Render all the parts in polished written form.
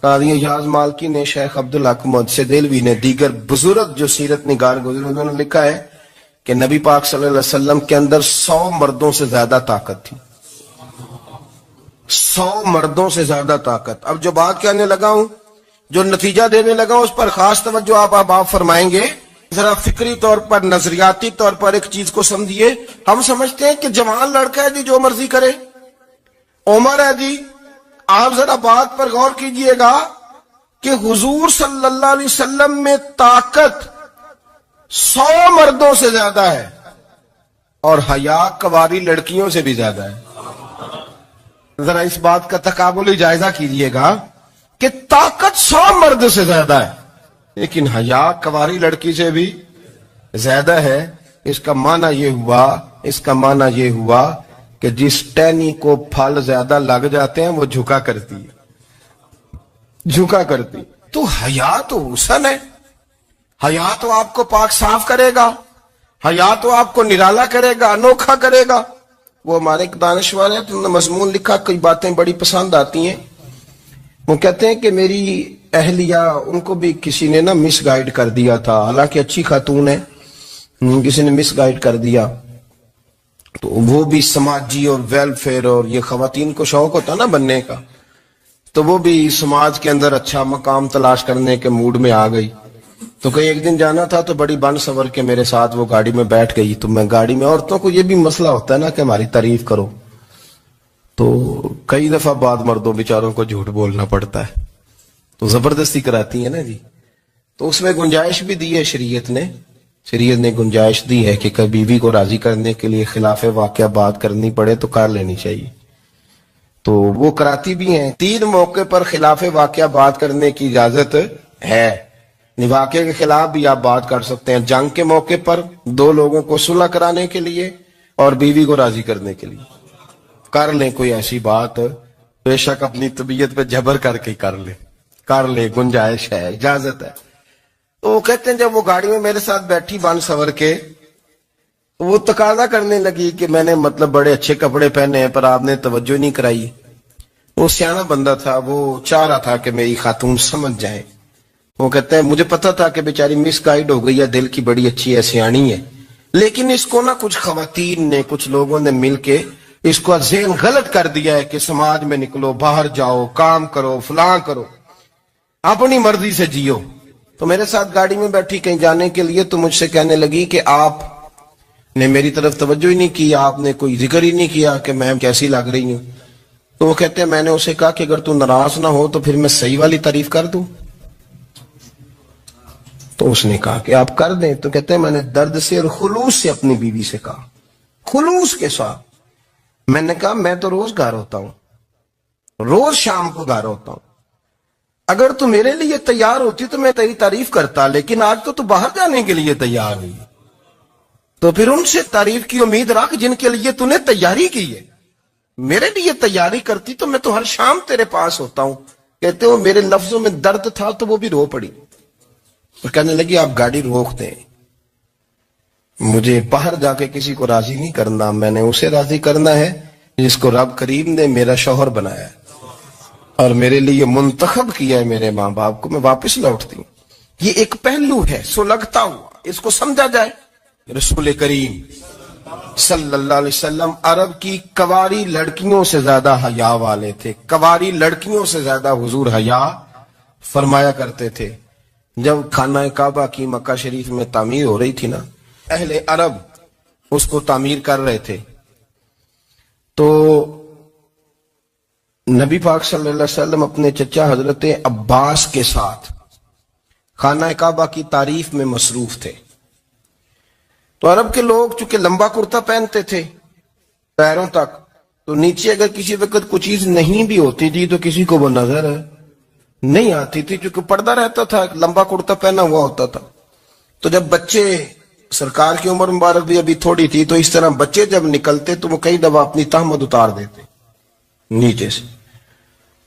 قاضی اعجاز مالکی نے، شیخ عبدالحق محدث دہلوی نے، دیگر بزرگ جو سیرت نگار گزرے انہوں نے لکھا ہے کہ نبی پاک صلی اللہ علیہ وسلم کے اندر 100 مردوں سے زیادہ طاقت تھی. 100 مردوں سے زیادہ طاقت. اب جو بات کہنے لگا ہوں، جو نتیجہ دینے لگا ہوں، اس پر خاص توجہ آپ فرمائیں گے. ذرا فکری طور پر، نظریاتی طور پر ایک چیز کو سمجھیے. ہم سمجھتے ہیں کہ جوان لڑکا ہے جی، جو مرضی کرے، عمر ہے جی. آپ ذرا بات پر غور کیجئے گا کہ حضور صلی اللہ علیہ وسلم میں طاقت 100 مردوں سے زیادہ ہے اور حیا کواری لڑکیوں سے بھی زیادہ ہے. ذرا اس بات کا تقابلی جائزہ کیجئے گا کہ طاقت 100 مرد سے زیادہ ہے لیکن حیا کواری لڑکی سے بھی زیادہ ہے. اس کا معنی یہ ہوا کہ جس ٹہنی کو پھل زیادہ لگ جاتے ہیں وہ جھکا کرتی. تو حیا تو حسن ہے. حیا تو آپ کو پاک صاف کرے گا، حیا تو آپ کو نرالا کرے گا، انوکھا کرے گا. وہ ہمارے ایک دانشور ہیں، انہوں نے مضمون لکھا، کئی باتیں بڑی پسند آتی ہیں. وہ کہتے ہیں کہ میری اہلیہ، ان کو بھی کسی نے مس گائیڈ کر دیا تھا، حالانکہ اچھی خاتون ہے، کسی نے مس گائیڈ کر دیا. تو وہ بھی سماجی اور ویلفیئر اور یہ خواتین کو شوق ہوتا نا بننے کا، تو وہ بھی سماج کے اندر اچھا مقام تلاش کرنے کے موڈ میں آ گئی. تو کہیں ایک دن جانا تھا تو بڑی بن سور کے میرے ساتھ وہ گاڑی میں بیٹھ گئی. تو میں گاڑی میں، عورتوں کو یہ بھی مسئلہ ہوتا ہے نا کہ ہماری تعریف کرو، تو کئی دفعہ بعد مردوں بیچاروں کو جھوٹ بولنا پڑتا ہے، تو زبردستی کراتی ہے نا جی. تو اس میں گنجائش بھی دی ہے شریعت نے گنجائش دی ہے کہ کبھی بیوی کو راضی کرنے کے لیے خلاف واقعہ بات کرنی پڑے تو کر لینی چاہیے. تو وہ کراتی بھی ہیں. 3 موقع پر خلاف واقعہ بات کرنے کی اجازت ہے. واقعے کے خلاف بھی آپ بات کر سکتے ہیں. جنگ کے موقع پر 2 لوگوں کو صلح کرانے کے لیے اور بیوی کو راضی کرنے کے لیے کر لیں کوئی ایسی بات، بے شک اپنی طبیعت پہ جبر کر کے کر لیں، گنجائش ہے، اجازت ہے. تو وہ کہتے ہیں جب وہ گاڑی میں میرے ساتھ بیٹھی بن سور کے، وہ تقاضا کرنے لگی کہ میں نے بڑے اچھے کپڑے پہنے ہیں پر آپ نے توجہ نہیں کرائی. وہ سیانا بندہ تھا، وہ چاہ رہا تھا کہ میری خاتون سمجھ جائے. وہ کہتے ہیں مجھے پتا تھا کہ بیچاری مس گائیڈ ہو گئی ہے، دل کی بڑی اچھی ہے، سیانی ہے، لیکن اس کو کچھ خواتین نے، کچھ لوگوں نے مل کے اس کو ذہن غلط کر دیا ہے کہ سماج میں نکلو، باہر جاؤ، کام کرو، فلاں کرو، اپنی مرضی سے جیو. تو میرے ساتھ گاڑی میں بیٹھی کہیں جانے کے لیے، تو مجھ سے کہنے لگی کہ آپ نے میری طرف توجہ ہی نہیں کی، آپ نے کوئی ذکر ہی نہیں کیا کہ میں کیسی لگ رہی ہوں. تو وہ کہتے ہیں میں نے اسے کہا کہ اگر تو ناراض نہ ہو تو پھر میں صحیح والی تعریف کر دوں. تو اس نے کہا کہ آپ کر دیں. تو کہتے ہیں میں نے درد سے اور خلوص سے اپنی بیوی سے کہا، خلوص کے ساتھ. میں نے کہا میں تو روز گھر ہوتا ہوں، روز شام کو گھر ہوتا ہوں، اگر تو میرے لیے تیار ہوتی تو میں تیری تعریف کرتا، لیکن آج تو باہر جانے کے لیے تیار نہیں، تو پھر ان سے تعریف کی امید رکھ جن کے لیے تو نے تیاری کی ہے. میرے لیے تیاری کرتی تو میں تو ہر شام تیرے پاس ہوتا ہوں. کہتے ہو میرے لفظوں میں درد تھا تو وہ بھی رو پڑی. اور کہنے لگی آپ گاڑی روک دیں، مجھے باہر جا کے کسی کو راضی نہیں کرنا، میں نے اسے راضی کرنا ہے جس کو رب کریم نے میرا شوہر بنایا ہے اور میرے لیے منتخب کیا ہے میرے ماں باپ کو. میں واپس لوٹتی ہوں. یہ ایک پہلو ہے سلگتا ہوا، اس کو سمجھا جائے. رسول کریم صلی اللہ علیہ وسلم عرب کی کواری لڑکیوں سے زیادہ حیا والے تھے. کواری لڑکیوں سے زیادہ حضور حیا فرمایا کرتے تھے. جب خانہ کعبہ کی مکہ شریف میں تعمیر ہو رہی تھی نا، اہل عرب اس کو تعمیر کر رہے تھے، تو نبی پاک صلی اللہ علیہ وسلم اپنے چچا حضرت عباس کے ساتھ خانہ کعبہ کی تعریف میں مصروف تھے. تو عرب کے لوگ چونکہ لمبا کرتا پہنتے تھے پیروں تک، تو نیچے اگر کسی وقت کوئی چیز نہیں بھی ہوتی تھی تو کسی کو وہ نظر نہیں آتی تھی، چونکہ پردہ رہتا تھا، لمبا کرتا پہنا ہوا ہوتا تھا. تو جب بچے، سرکار کی عمر مبارک بھی ابھی تھوڑی تھی، تو اس طرح بچے جب نکلتے تو وہ کئی دفعہ اپنی تہمت اتار دیتے نیچے سے،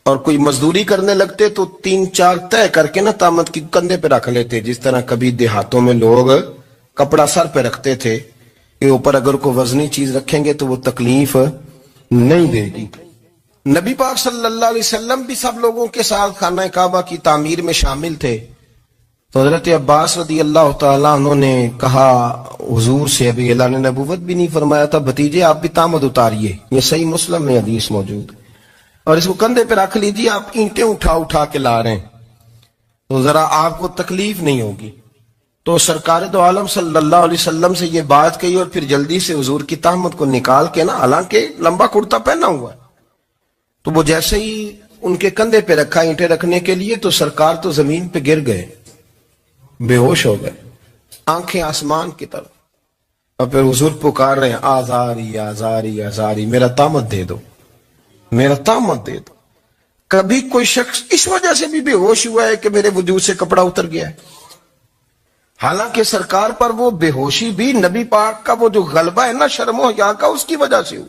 اور کوئی مزدوری کرنے لگتے تو 3-4 طے کر کے تہمت کی کندھے پہ رکھ لیتے. جس طرح کبھی دیہاتوں میں لوگ کپڑا سر پہ رکھتے تھے کہ اوپر اگر کوئی وزنی چیز رکھیں گے تو وہ تکلیف نہیں دے گی. نبی پاک صلی اللہ علیہ وسلم بھی سب لوگوں کے ساتھ خانہ کعبہ کی تعمیر میں شامل تھے. تو حضرت عباس رضی اللہ تعالیٰ عنہ نے کہا حضور سے، ابھی اللہ نے نبوت بھی نہیں فرمایا تھا، بھتیجے آپ بھی تامد اتاریے. یہ صحیح مسلم میں حدیث موجود، اور اس کو کندھے پہ رکھ لیجیے، آپ اینٹیں اٹھا اٹھا کے لا رہے ہیں تو ذرا آپ کو تکلیف نہیں ہوگی. تو سرکار دو عالم صلی اللہ علیہ وسلم سے یہ بات کہی، اور پھر جلدی سے حضور کی تہمت کو نکال کے نا، حالانکہ لمبا کرتا پہنا ہوا ہے، تو وہ جیسے ہی ان کے کندھے پہ رکھا اینٹیں رکھنے کے لیے، تو سرکار تو زمین پہ گر گئے، بے ہوش ہو گئے، آنکھیں آسمان کی طرف. اور پھر حضور پکار رہے ہیں، آزاری آزاری آزاری، میرا تامت دے دو، میرا تامت دے دو. کبھی کوئی شخص اس وجہ سے بھی بے ہوش ہوا ہے کہ میرے وجود سے کپڑا اتر گیا ہے؟ حالانکہ سرکار پر وہ بے ہوشی بھی نبی پاک کا وہ جو غلبہ ہے نا شرم و حیا کا، اس کی وجہ سے ہو.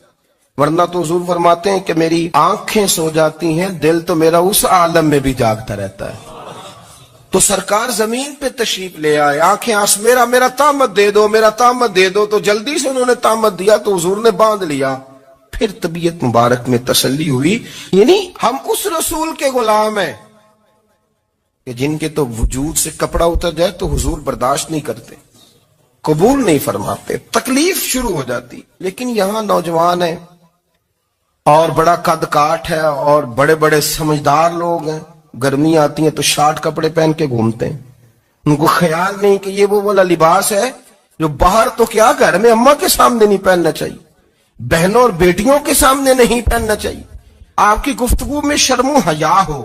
ورنہ تو حضور فرماتے ہیں کہ میری آنکھیں سو جاتی ہیں، دل تو میرا اس عالم میں بھی جاگتا رہتا ہے. تو سرکار زمین پہ تشریف لے آئے، آنکھیں میرا تامت دے دو، میرا تامت دے دو. تو جلدی سے انہوں نے تامت دیا تو حضور نے باندھ لیا. پھر طبیعت مبارک میں تسلی ہوئی. یعنی ہم اس رسول کے غلام ہیں کہ جن کے تو وجود سے کپڑا اتر جائے تو حضور برداشت نہیں کرتے، قبول نہیں فرماتے، تکلیف شروع ہو جاتی. لیکن یہاں نوجوان ہیں اور بڑا قد کاٹ ہے اور بڑے بڑے سمجھدار لوگ ہیں، گرمی آتی ہیں تو شارٹ کپڑے پہن کے گھومتے ہیں. ان کو خیال نہیں کہ یہ وہ والا لباس ہے جو باہر تو کیا گھر میں اماں کے سامنے نہیں پہننا چاہیے، بہنوں اور بیٹیوں کے سامنے نہیں پہننا چاہیے. آپ کی گفتگو میں شرم و حیا ہو،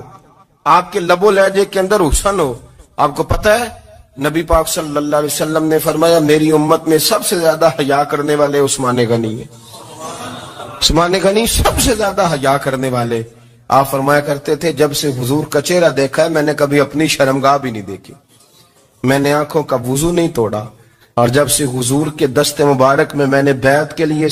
آپ کے لب و لہجے کے اندر حسن ہو. آپ کو پتہ ہے نبی پاک صلی اللہ علیہ وسلم نے فرمایا میری امت میں سب سے زیادہ حیا کرنے والے عثمان غنی ہیں. عثمان غنی سب سے زیادہ حیا کرنے والے. آپ فرمایا کرتے تھے جب سے حضور کا چہرہ دیکھا ہے میں نے کبھی اپنی شرمگاہ بھی نہیں دیکھی، میں نے آنکھوں کا وضو نہیں توڑا، اور جب سے حضور کے دست مبارک میں نے بیعت کے لیے